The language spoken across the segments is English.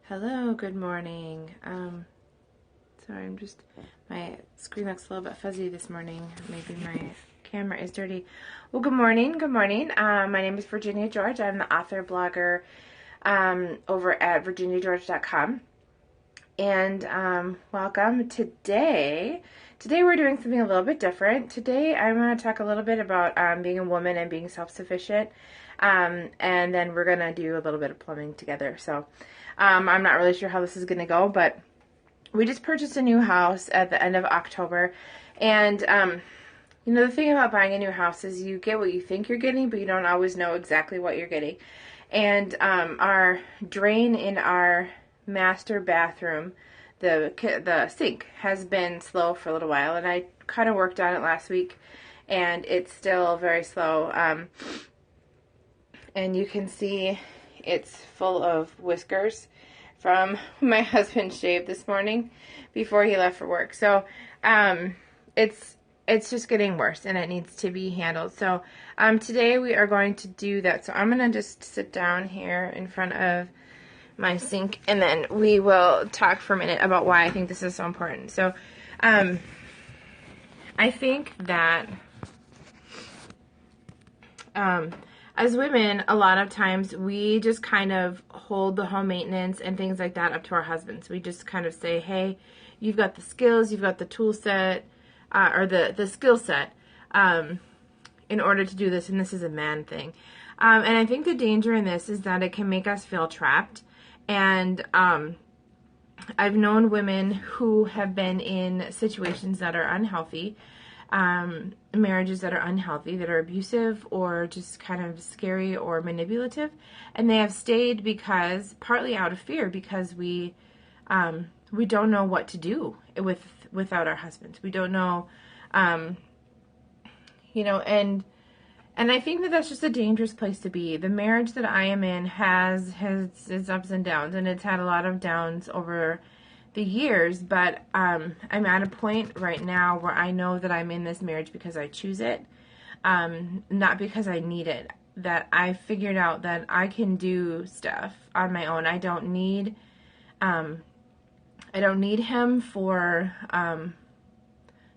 Hello, good morning. Sorry, my screen looks a little bit fuzzy this morning. Maybe my camera is dirty. Well, good morning, good morning. My name is Virginia George. I'm the author, blogger, over at virginiageorge.com. And welcome. Today we're doing something a little bit different. Today I'm going to talk a little bit about being a woman and being self-sufficient. And then we're going to do a little bit of plumbing together. So I'm not really sure how this is going to go, but we just purchased a new house at the end of October. And, the thing about buying a new house is you get what you think you're getting, but you don't always know exactly what you're getting. And our drain in our master bathroom, the sink, has been slow for a little while. And I kind of worked on it last week, and it's still very slow. And you can see it's full of whiskers from my husband shaved this morning before he left for work. So it's just getting worse, and it needs to be handled. So today we are going to do that. So I'm going to just sit down here in front of my sink, and then we will talk for a minute about why I think this is so important. So I think that as women, a lot of times we just kind of hold the home maintenance and things like that up to our husbands. We just kind of say, hey, you've got the skills, you've got the tool set, or the skill set in order to do this, and this is a man thing. And I think the danger in this is that it can make us feel trapped. And I've known women who have been in situations that are unhealthy, marriages that are unhealthy, that are abusive or just kind of scary or manipulative, and they have stayed because, partly out of fear, because we don't know what to do without our husbands. We don't know, and I think that that's just a dangerous place to be. The marriage that I am in has its ups and downs, and it's had a lot of downs over the years, but I'm at a point right now where I know that I'm in this marriage because I choose it, not because I need it. That I figured out that I can do stuff on my own. I don't need him for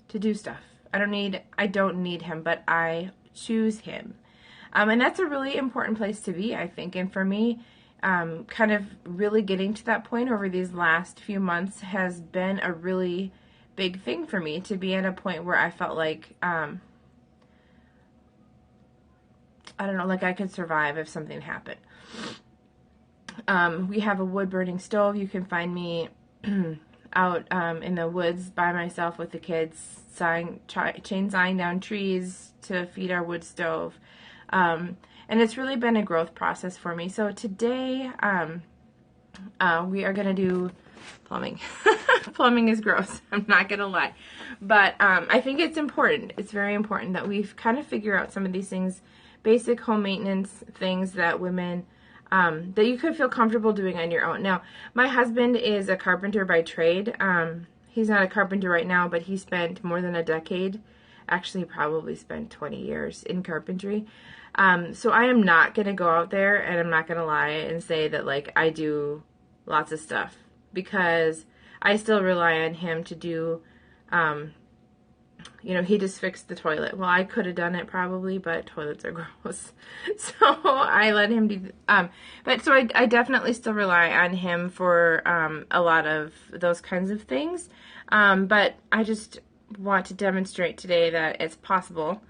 to do stuff. I don't need him, but I choose him, and that's a really important place to be, I think. And for me, kind of really getting to that point over these last few months has been a really big thing for me, to be at a point where I felt like, I don't know, like I could survive if something happened. We have a wood-burning stove. You can find me out in the woods by myself with the kids, chainsawing down trees to feed our wood stove. And it's really been a growth process for me. So today, we are going to do plumbing. Plumbing is gross. I'm not going to lie. But I think it's important. It's very important that we kind of figure out some of these things, basic home maintenance things that women, that you could feel comfortable doing on your own. Now, my husband is a carpenter by trade. He's not a carpenter right now, but he spent more than a decade, actually probably spent 20 years in carpentry. So I am not going to go out there, and I'm not going to lie and say that, like, I do lots of stuff, because I still rely on him to do, he just fixed the toilet. Well, I could have done it probably, but toilets are gross. So I let him do, but so I definitely still rely on him for, a lot of those kinds of things. But I just want to demonstrate today that it's possible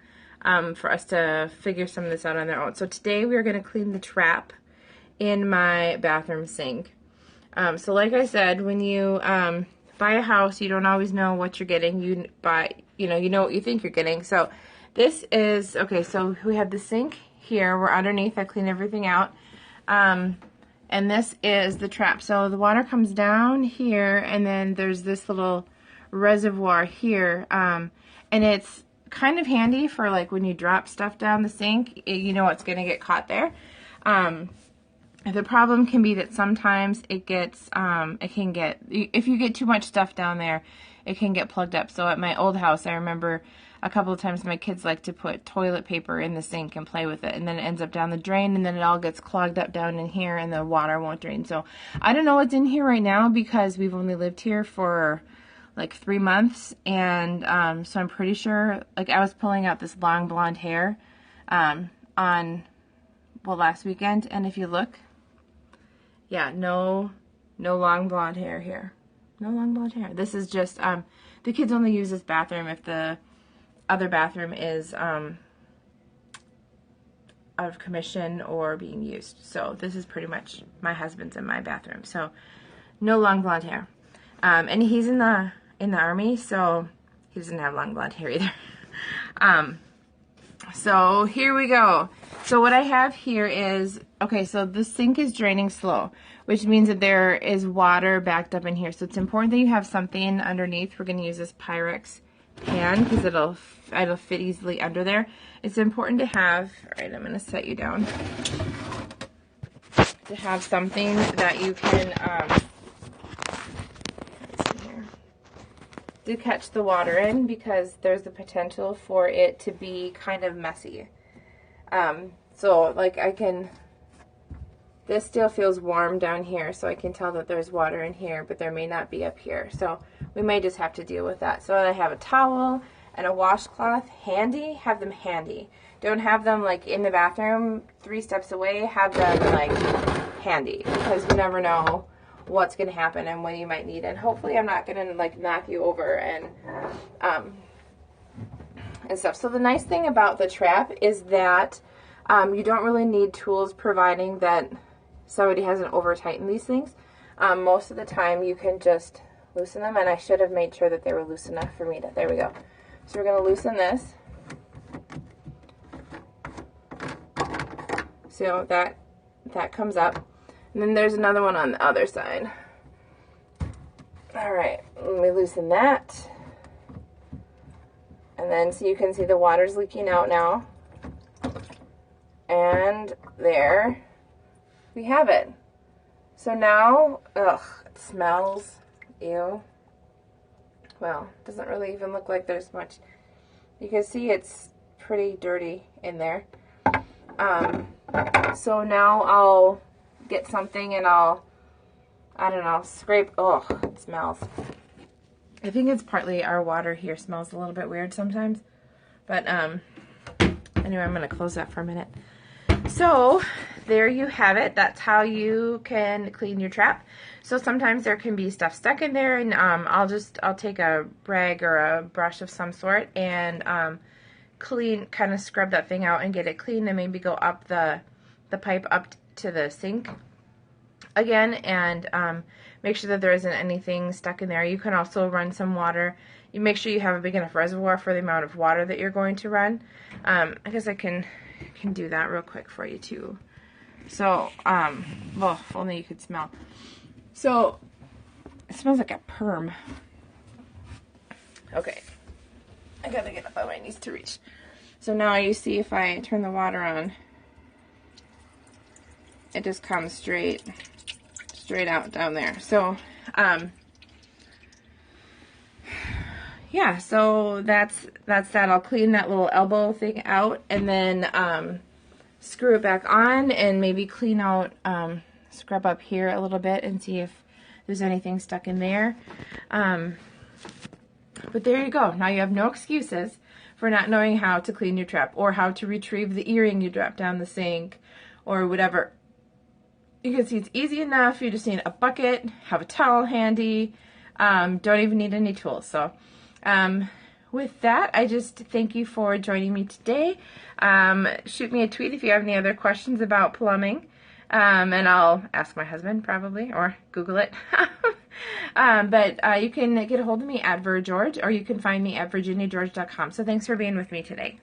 for us to figure some of this out on their own. So today we are going to clean the trap in my bathroom sink. So like I said, when you buy a house, you don't always know what you're getting. You know what you think you're getting. So this is, okay, so we have the sink here. We're underneath. I clean everything out. And this is the trap. So the water comes down here, and then there's this little reservoir here. And it's kind of handy for, like, when you drop stuff down the sink, you know it's going to get caught there. The problem can be that sometimes it gets, if you get too much stuff down there, it can get plugged up. So at my old house, I remember a couple of times my kids like to put toilet paper in the sink and play with it, and then it ends up down the drain, and then it all gets clogged up down in here, and the water won't drain. So I don't know what's in here right now because we've only lived here for like 3 months, and so I'm pretty sure, like, I was pulling out this long blonde hair last weekend, and if you look, yeah, no long blonde hair here. No long blonde hair. This is just, the kids only use this bathroom if the other bathroom is out of commission or being used. So this is pretty much my husband's and my bathroom. So no long blonde hair. And he's in the army, so he doesn't have long blonde hair either. So here we go. So what I have here is, okay, so the sink is draining slow, which means that there is water backed up in here. So it's important that you have something underneath. We're going to use this Pyrex pan because it'll fit easily under there. It's important to have, all right, I'm going to set you down, to have something that you can, to catch the water in, because there's the potential for it to be kind of messy. So like this still feels warm down here, so I can tell that there's water in here, but there may not be up here. So we may just have to deal with that. So I have a towel and a washcloth handy. Have them handy. Don't have them like in the bathroom 3 steps away. Have them like handy, because you never know what's going to happen and when you might need it. And hopefully I'm not going to like knock you over and stuff. So the nice thing about the trap is that you don't really need tools, providing that somebody hasn't over tightened these things. Most of the time you can just loosen them, and I should have made sure that they were loose enough for me to, there we go. So we're going to loosen this. So that comes up. And then there's another one on the other side. All right, let me loosen that. And then so you can see the water's leaking out now. And there we have it. So now, ugh, it smells, ew. Well, it doesn't really even look like there's much. You can see it's pretty dirty in there. So now I'll get something and I don't know, scrape. Oh, it smells. I think it's partly our water here smells a little bit weird sometimes. But anyway, I'm going to close that for a minute. So there you have it. That's how you can clean your trap. So sometimes there can be stuff stuck in there, and I'll take a rag or a brush of some sort and clean, kind of scrub that thing out and get it clean, and maybe go up the pipe up to the sink again, and make sure that there isn't anything stuck in there. You can also run some water. You make sure you have a big enough reservoir for the amount of water that you're going to run. I guess I can do that real quick for you too. So, well, if only you could smell. So, it smells like a perm. Okay. I gotta get up on my knees to reach. So now you see if I turn the water on, it just comes straight out down there. So, yeah, so that's that. I'll clean that little elbow thing out, and then screw it back on, and maybe clean out, scrub up here a little bit and see if there's anything stuck in there. But there you go. Now you have no excuses for not knowing how to clean your trap, or how to retrieve the earring you dropped down the sink, or whatever. You can see it's easy enough. You just need a bucket, have a towel handy, don't even need any tools. So with that, I just thank you for joining me today. Shoot me a tweet if you have any other questions about plumbing, and I'll ask my husband probably, or Google it. But you can get a hold of me at VirGeorge, or you can find me at virginiageorge.com. So thanks for being with me today.